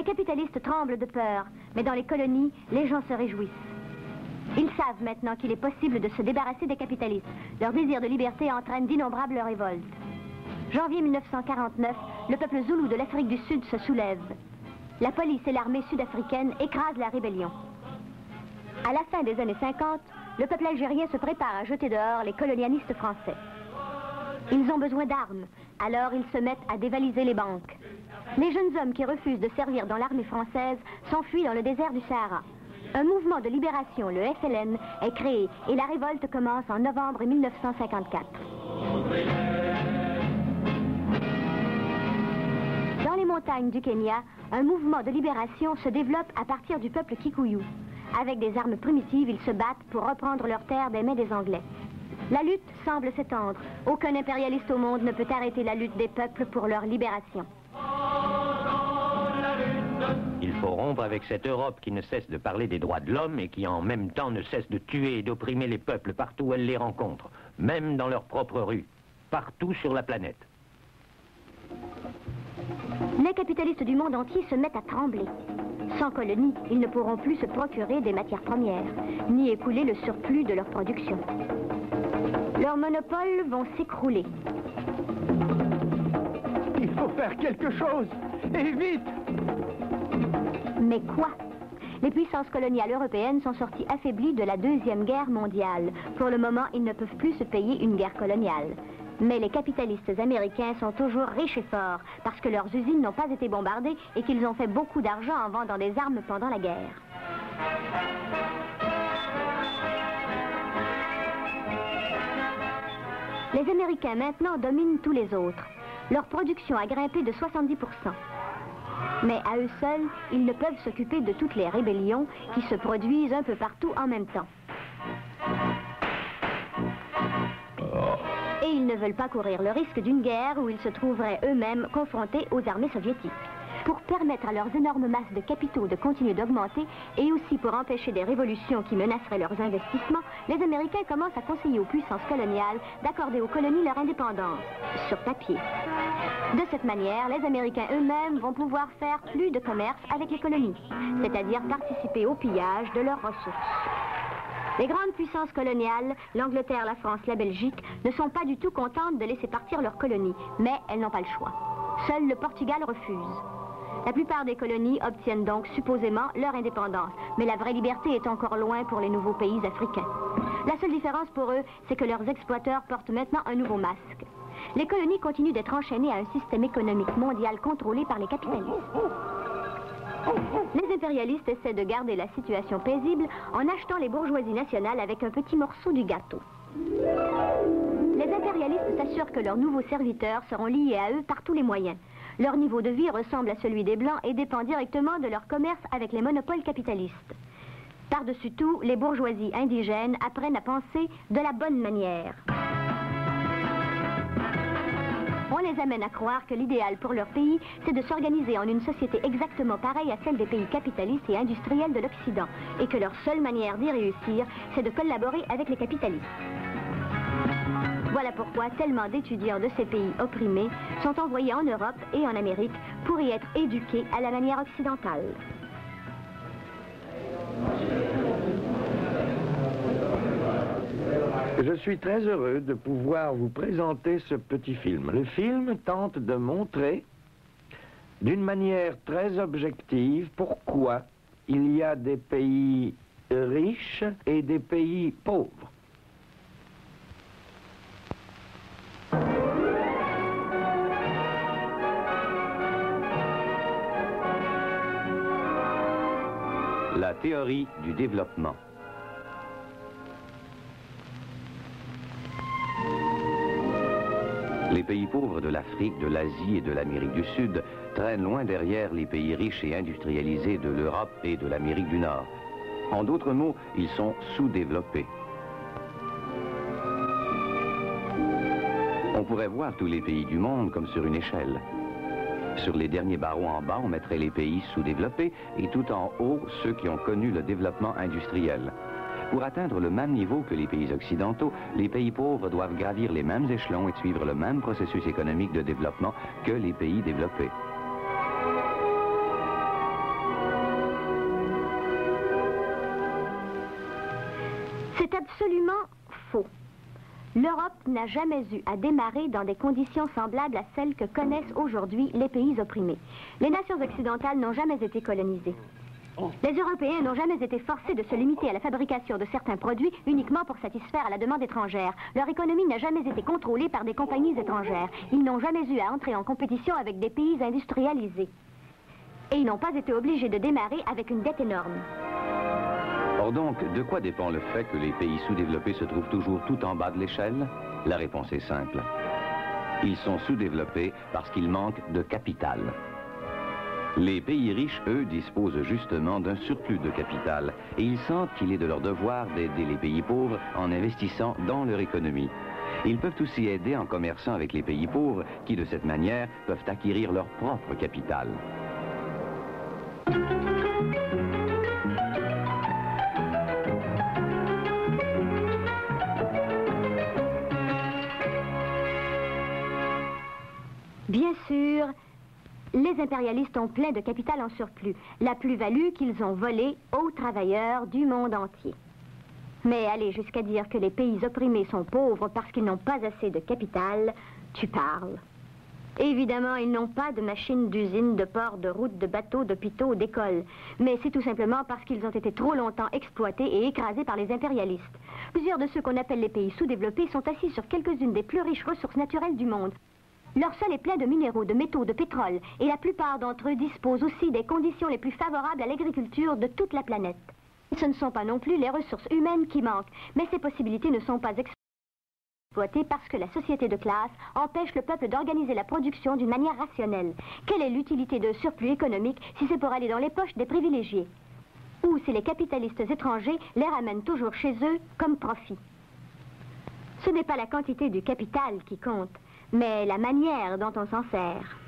Les capitalistes tremblent de peur, mais dans les colonies, les gens se réjouissent. Ils savent maintenant qu'il est possible de se débarrasser des capitalistes. Leur désir de liberté entraîne d'innombrables révoltes. Janvier 1949, le peuple zoulou de l'Afrique du Sud se soulève. La police et l'armée sud-africaine écrasent la rébellion. À la fin des années 50, le peuple algérien se prépare à jeter dehors les colonialistes français. Ils ont besoin d'armes, alors ils se mettent à dévaliser les banques. Les jeunes hommes qui refusent de servir dans l'armée française s'enfuient dans le désert du Sahara. Un mouvement de libération, le FLN, est créé et la révolte commence en novembre 1954. Dans les montagnes du Kenya, un mouvement de libération se développe à partir du peuple Kikuyu. Avec des armes primitives, ils se battent pour reprendre leurs terres des mains des Anglais. La lutte semble s'étendre. Aucun impérialiste au monde ne peut arrêter la lutte des peuples pour leur libération. Il faut rompre avec cette Europe qui ne cesse de parler des droits de l'homme et qui en même temps ne cesse de tuer et d'opprimer les peuples partout où elle les rencontre, même dans leurs propres rues, partout sur la planète. Les capitalistes du monde entier se mettent à trembler. Sans colonies, ils ne pourront plus se procurer des matières premières, ni écouler le surplus de leur production. Leurs monopoles vont s'écrouler. Il faut faire quelque chose, et vite! Mais quoi? Les puissances coloniales européennes sont sorties affaiblies de la Deuxième Guerre mondiale. Pour le moment, ils ne peuvent plus se payer une guerre coloniale. Mais les capitalistes américains sont toujours riches et forts parce que leurs usines n'ont pas été bombardées et qu'ils ont fait beaucoup d'argent en vendant des armes pendant la guerre. Les Américains maintenant dominent tous les autres. Leur production a grimpé de 70%. Mais à eux seuls, ils ne peuvent s'occuper de toutes les rébellions qui se produisent un peu partout en même temps. Et ils ne veulent pas courir le risque d'une guerre où ils se trouveraient eux-mêmes confrontés aux armées soviétiques. Pour permettre à leurs énormes masses de capitaux de continuer d'augmenter et aussi pour empêcher des révolutions qui menaceraient leurs investissements, les Américains commencent à conseiller aux puissances coloniales d'accorder aux colonies leur indépendance, sur papier. De cette manière, les Américains eux-mêmes vont pouvoir faire plus de commerce avec les colonies, c'est-à-dire participer au pillage de leurs ressources. Les grandes puissances coloniales, l'Angleterre, la France, la Belgique, ne sont pas du tout contentes de laisser partir leurs colonies, mais elles n'ont pas le choix. Seul le Portugal refuse. La plupart des colonies obtiennent donc supposément leur indépendance, mais la vraie liberté est encore loin pour les nouveaux pays africains. La seule différence pour eux, c'est que leurs exploiteurs portent maintenant un nouveau masque. Les colonies continuent d'être enchaînées à un système économique mondial contrôlé par les capitalistes. Les impérialistes essaient de garder la situation paisible en achetant les bourgeoisies nationales avec un petit morceau du gâteau. Les impérialistes s'assurent que leurs nouveaux serviteurs seront liés à eux par tous les moyens. Leur niveau de vie ressemble à celui des Blancs et dépend directement de leur commerce avec les monopoles capitalistes. Par-dessus tout, les bourgeoisies indigènes apprennent à penser de la bonne manière. On les amène à croire que l'idéal pour leur pays, c'est de s'organiser en une société exactement pareille à celle des pays capitalistes et industriels de l'Occident, et que leur seule manière d'y réussir, c'est de collaborer avec les capitalistes. Voilà pourquoi tellement d'étudiants de ces pays opprimés sont envoyés en Europe et en Amérique pour y être éduqués à la manière occidentale. Je suis très heureux de pouvoir vous présenter ce petit film. Le film tente de montrer d'une manière très objective pourquoi il y a des pays riches et des pays pauvres. La théorie du développement. Les pays pauvres de l'Afrique, de l'Asie et de l'Amérique du Sud traînent loin derrière les pays riches et industrialisés de l'Europe et de l'Amérique du Nord. En d'autres mots, ils sont sous-développés. On pourrait voir tous les pays du monde comme sur une échelle. Sur les derniers barreaux en bas, on mettrait les pays sous-développés et tout en haut, ceux qui ont connu le développement industriel. Pour atteindre le même niveau que les pays occidentaux, les pays pauvres doivent gravir les mêmes échelons et suivre le même processus économique de développement que les pays développés. absolument faux. L'Europe n'a jamais eu à démarrer dans des conditions semblables à celles que connaissent aujourd'hui les pays opprimés. Les nations occidentales n'ont jamais été colonisées. Les Européens n'ont jamais été forcés de se limiter à la fabrication de certains produits uniquement pour satisfaire à la demande étrangère. Leur économie n'a jamais été contrôlée par des compagnies étrangères. Ils n'ont jamais eu à entrer en compétition avec des pays industrialisés. Et ils n'ont pas été obligés de démarrer avec une dette énorme. Or donc, de quoi dépend le fait que les pays sous-développés se trouvent toujours tout en bas de l'échelle? La réponse est simple. Ils sont sous-développés parce qu'ils manquent de capital. Les pays riches, eux, disposent justement d'un surplus de capital et ils sentent qu'il est de leur devoir d'aider les pays pauvres en investissant dans leur économie. Ils peuvent aussi aider en commerçant avec les pays pauvres qui, de cette manière, peuvent acquérir leur propre capital. Bien sûr, les impérialistes ont plein de capital en surplus, la plus-value qu'ils ont volée aux travailleurs du monde entier. Mais aller jusqu'à dire que les pays opprimés sont pauvres parce qu'ils n'ont pas assez de capital, tu parles. Évidemment, ils n'ont pas de machines, d'usines, de ports, de routes, de bateaux, d'hôpitaux, d'écoles. Mais c'est tout simplement parce qu'ils ont été trop longtemps exploités et écrasés par les impérialistes. Plusieurs de ceux qu'on appelle les pays sous-développés sont assis sur quelques-unes des plus riches ressources naturelles du monde. Leur sol est plein de minéraux, de métaux, de pétrole, et la plupart d'entre eux disposent aussi des conditions les plus favorables à l'agriculture de toute la planète. Ce ne sont pas non plus les ressources humaines qui manquent, mais ces possibilités ne sont pas exploitées parce que la société de classe empêche le peuple d'organiser la production d'une manière rationnelle. Quelle est l'utilité d'un surplus économique si c'est pour aller dans les poches des privilégiés? Ou si les capitalistes étrangers les ramènent toujours chez eux comme profit? Ce n'est pas la quantité du capital qui compte, mais la manière dont on s'en sert.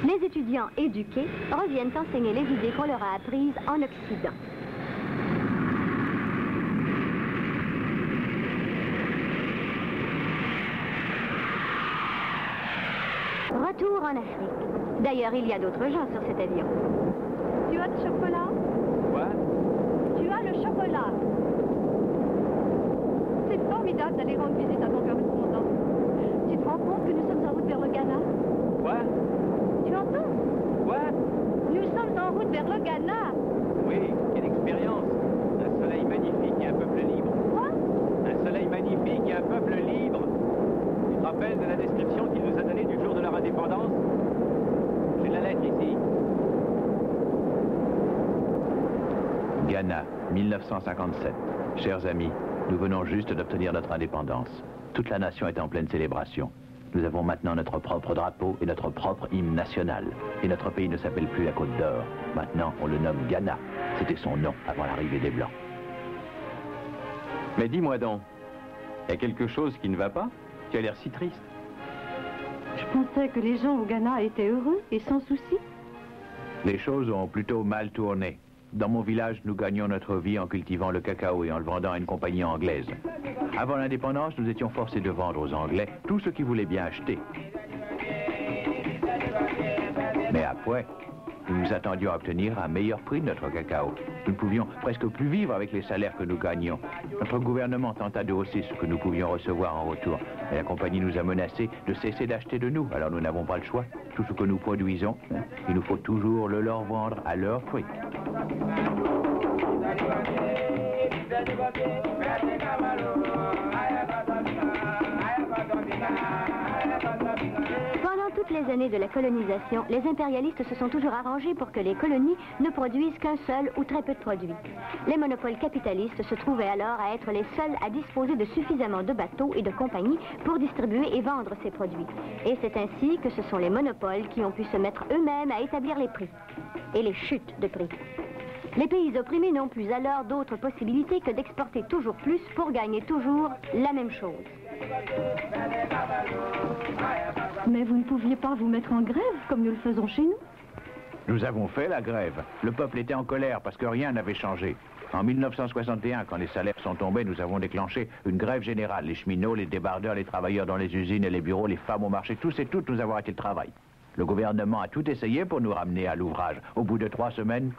Les étudiants éduqués reviennent enseigner les idées qu'on leur a apprises en Occident. Retour en Afrique. D'ailleurs, il y a d'autres gens sur cet avion. Tu as du chocolat? Quoi? Tu as le chocolat. C'est formidable d'aller rendre visite à ton correspondant. Tu te rends compte que nous sommes en route vers le Ghana? Quoi? Tu entends? Quoi? Nous sommes en route vers le Ghana. Oui, quelle expérience. Un soleil magnifique et un peuple libre. Quoi? Un soleil magnifique et un peuple libre. Tu te rappelles de la description qu'il nous a donnée du jour de leur indépendance? J'ai la lettre ici. Ghana, 1957. Chers amis, nous venons juste d'obtenir notre indépendance. Toute la nation est en pleine célébration. Nous avons maintenant notre propre drapeau et notre propre hymne national. Et notre pays ne s'appelle plus la Côte d'Or. Maintenant, on le nomme Ghana. C'était son nom avant l'arrivée des Blancs. Mais dis-moi donc, il y a quelque chose qui ne va pas? Tu as l'air si triste. Je pensais que les gens au Ghana étaient heureux et sans souci. Les choses ont plutôt mal tourné. Dans mon village, nous gagnons notre vie en cultivant le cacao et en le vendant à une compagnie anglaise. Avant l'indépendance, nous étions forcés de vendre aux Anglais tout ce qu'ils voulaient bien acheter. Mais après, nous nous attendions à obtenir un meilleur prix de notre cacao. Nous ne pouvions presque plus vivre avec les salaires que nous gagnions. Notre gouvernement tenta de hausser ce que nous pouvions recevoir en retour. Et la compagnie nous a menacés de cesser d'acheter de nous. Alors nous n'avons pas le choix. Tout ce que nous produisons, il nous faut toujours le leur vendre à leur prix. Pendant toutes les années de la colonisation, les impérialistes se sont toujours arrangés pour que les colonies ne produisent qu'un seul ou très peu de produits. Les monopoles capitalistes se trouvaient alors à être les seuls à disposer de suffisamment de bateaux et de compagnies pour distribuer et vendre ces produits. Et c'est ainsi que ce sont les monopoles qui ont pu se mettre eux-mêmes à établir les prix et les chutes de prix. Les pays opprimés n'ont plus alors d'autres possibilités que d'exporter toujours plus pour gagner toujours la même chose. Mais vous ne pouviez pas vous mettre en grève comme nous le faisons chez nous? Nous avons fait la grève. Le peuple était en colère parce que rien n'avait changé. En 1961, quand les salaires sont tombés, nous avons déclenché une grève générale. Les cheminots, les débardeurs, les travailleurs dans les usines et les bureaux, les femmes au marché, tous et toutes, nous avons arrêté le travail. Le gouvernement a tout essayé pour nous ramener à l'ouvrage. Au bout de 3 semaines,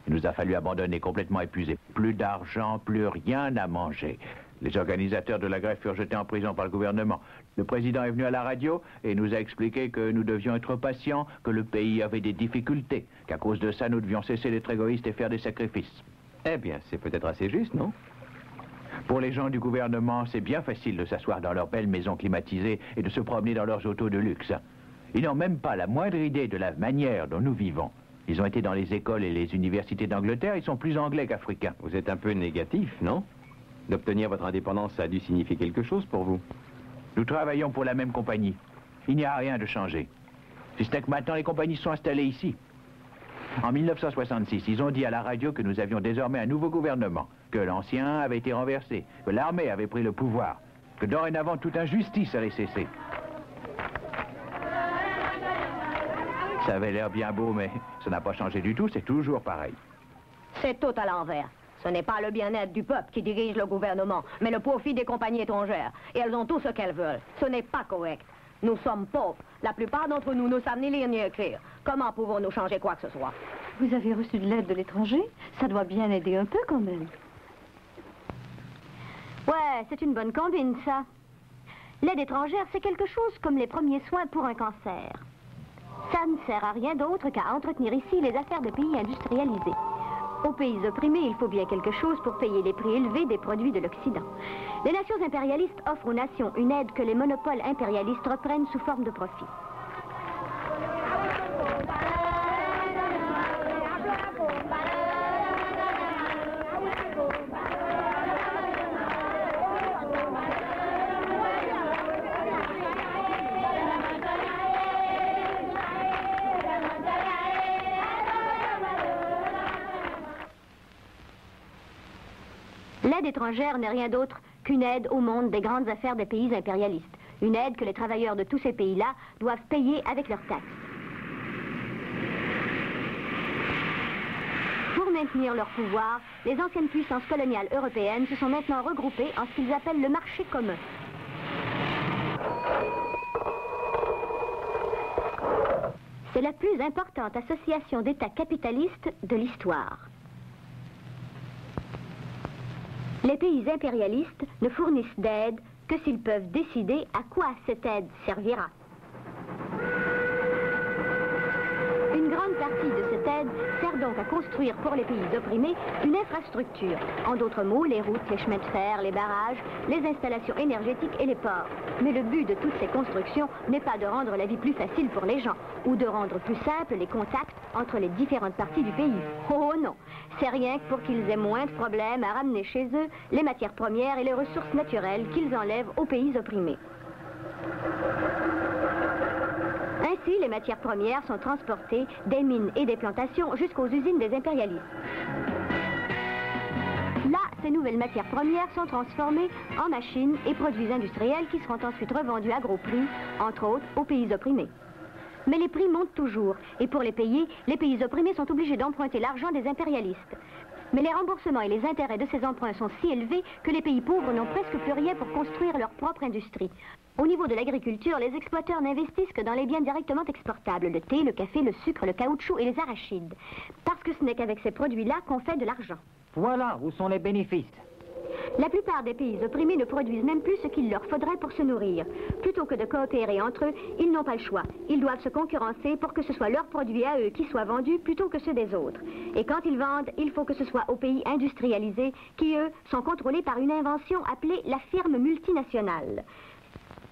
Il nous a fallu abandonner complètement épuisés. Plus d'argent, plus rien à manger. Les organisateurs de la grève furent jetés en prison par le gouvernement. Le président est venu à la radio et nous a expliqué que nous devions être patients, que le pays avait des difficultés, qu'à cause de ça, nous devions cesser d'être égoïstes et faire des sacrifices. Eh bien, c'est peut-être assez juste, non? Pour les gens du gouvernement, c'est bien facile de s'asseoir dans leurs belles maisons climatisées et de se promener dans leurs autos de luxe. Ils n'ont même pas la moindre idée de la manière dont nous vivons. Ils ont été dans les écoles et les universités d'Angleterre, ils sont plus anglais qu'africains. Vous êtes un peu négatif, non? D'obtenir votre indépendance, ça a dû signifier quelque chose pour vous. Nous travaillons pour la même compagnie. Il n'y a rien de changé. Si ce n'est que maintenant, les compagnies sont installées ici. En 1966, ils ont dit à la radio que nous avions désormais un nouveau gouvernement, que l'ancien avait été renversé, que l'armée avait pris le pouvoir, que dorénavant toute injustice allait cesser. Ça avait l'air bien beau, mais ça n'a pas changé du tout, c'est toujours pareil. C'est tout à l'envers. Ce n'est pas le bien-être du peuple qui dirige le gouvernement, mais le profit des compagnies étrangères. Et elles ont tout ce qu'elles veulent. Ce n'est pas correct. Nous sommes pauvres. La plupart d'entre nous ne savent ni lire ni écrire. Comment pouvons-nous changer quoi que ce soit? Vous avez reçu de l'aide de l'étranger? Ça doit bien aider un peu quand même. Ouais, c'est une bonne combine, ça. L'aide étrangère, c'est quelque chose comme les premiers soins pour un cancer. Ça ne sert à rien d'autre qu'à entretenir ici les affaires des pays industrialisés. Aux pays opprimés, il faut bien quelque chose pour payer les prix élevés des produits de l'Occident. Les nations impérialistes offrent aux nations une aide que les monopoles impérialistes reprennent sous forme de profit. L'aide étrangère n'est rien d'autre qu'une aide au monde des grandes affaires des pays impérialistes. Une aide que les travailleurs de tous ces pays-là doivent payer avec leurs taxes. Pour maintenir leur pouvoir, les anciennes puissances coloniales européennes se sont maintenant regroupées en ce qu'ils appellent le marché commun. C'est la plus importante association d'États capitalistes de l'histoire. Les pays impérialistes ne fournissent d'aide que s'ils peuvent décider à quoi cette aide servira. Une grande partie de cette aide sert donc à construire pour les pays opprimés une infrastructure. En d'autres mots, les routes, les chemins de fer, les barrages, les installations énergétiques et les ports. Mais le but de toutes ces constructions n'est pas de rendre la vie plus facile pour les gens ou de rendre plus simples les contacts entre les différentes parties du pays. Oh non! C'est rien que pour qu'ils aient moins de problèmes à ramener chez eux les matières premières et les ressources naturelles qu'ils enlèvent aux pays opprimés. Ainsi, les matières premières sont transportées des mines et des plantations jusqu'aux usines des impérialistes. Là, ces nouvelles matières premières sont transformées en machines et produits industriels qui seront ensuite revendus à gros prix, entre autres, aux pays opprimés. Mais les prix montent toujours, et pour les payer, les pays opprimés sont obligés d'emprunter l'argent des impérialistes. Mais les remboursements et les intérêts de ces emprunts sont si élevés que les pays pauvres n'ont presque plus rien pour construire leur propre industrie. Au niveau de l'agriculture, les exploiteurs n'investissent que dans les biens directement exportables, le thé, le café, le sucre, le caoutchouc et les arachides. Parce que ce n'est qu'avec ces produits-là qu'on fait de l'argent. Voilà où sont les bénéfices. La plupart des pays opprimés ne produisent même plus ce qu'il leur faudrait pour se nourrir. Plutôt que de coopérer entre eux, ils n'ont pas le choix. Ils doivent se concurrencer pour que ce soit leurs produits à eux qui soient vendus plutôt que ceux des autres. Et quand ils vendent, il faut que ce soit aux pays industrialisés qui, eux, sont contrôlés par une invention appelée la firme multinationale.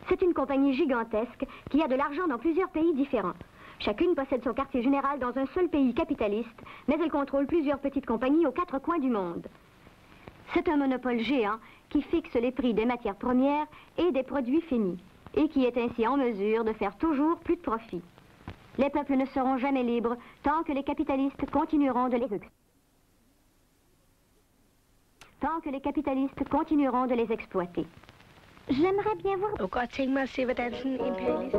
C'est une compagnie gigantesque qui a de l'argent dans plusieurs pays différents. Chacune possède son quartier général dans un seul pays capitaliste, mais elle contrôle plusieurs petites compagnies aux quatre coins du monde. C'est un monopole géant qui fixe les prix des matières premières et des produits finis, et qui est ainsi en mesure de faire toujours plus de profit. Les peuples ne seront jamais libres tant que les capitalistes continueront de les exploiter. J'aimerais bien voir... Oh Gott, sing mal Silver Dancing Imperialist.